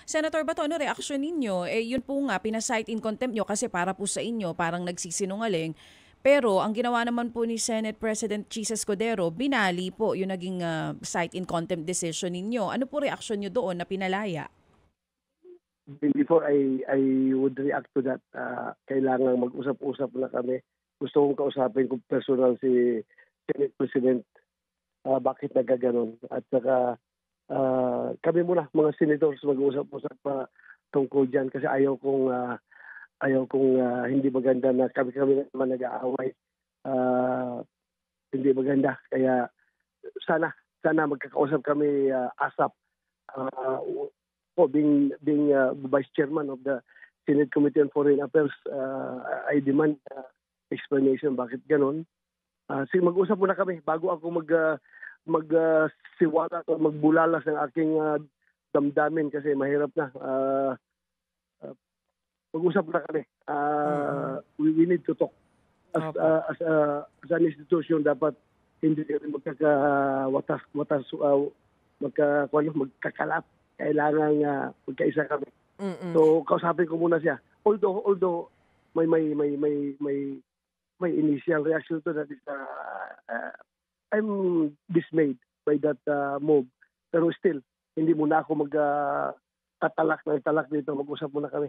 Senator Bato, ano reaksyon ninyo? Yun po nga, pinasight in contempt nyo kasi para po sa inyo, parang nagsisinungaling. Pero ang ginawa naman po ni Senate President Chis Escudero, binali po yung naging cite in contempt decision ninyo. Ano po reaksyon nyo doon na pinalaya? Before I would react to that, kailangan mag-usap-usap na kami. Gusto kong kausapin kung personal si Senate President, bakit nagkaganon. At saka kami muna, mga senators, mag-usap-usap pa tungkol dyan kasi ayaw kong hindi maganda na kami naman nag-aaway. Ah, Hindi maganda. Kaya sana magkakausap kami ASAP. Uh, being Vice Chairman of the Senate Committee on Foreign Affairs, I demand explanation bakit ganon. Sige, mag-usap muna kami bago ako siwala o magbulalas ng aking damdamin kasi mahirap na. Uh, Mag-usap na kami. Mm-mm. We need to talk Opo. as an institution. Dapat hindi kami magkakalat. Kailangan magkaisa kami. Mm-mm. So kausapin ko muna siya. Although may initial reaction to that is I'm dismayed by that move. Pero still hindi muna ako tatalak ng talak dito. Mag-usap muna kami.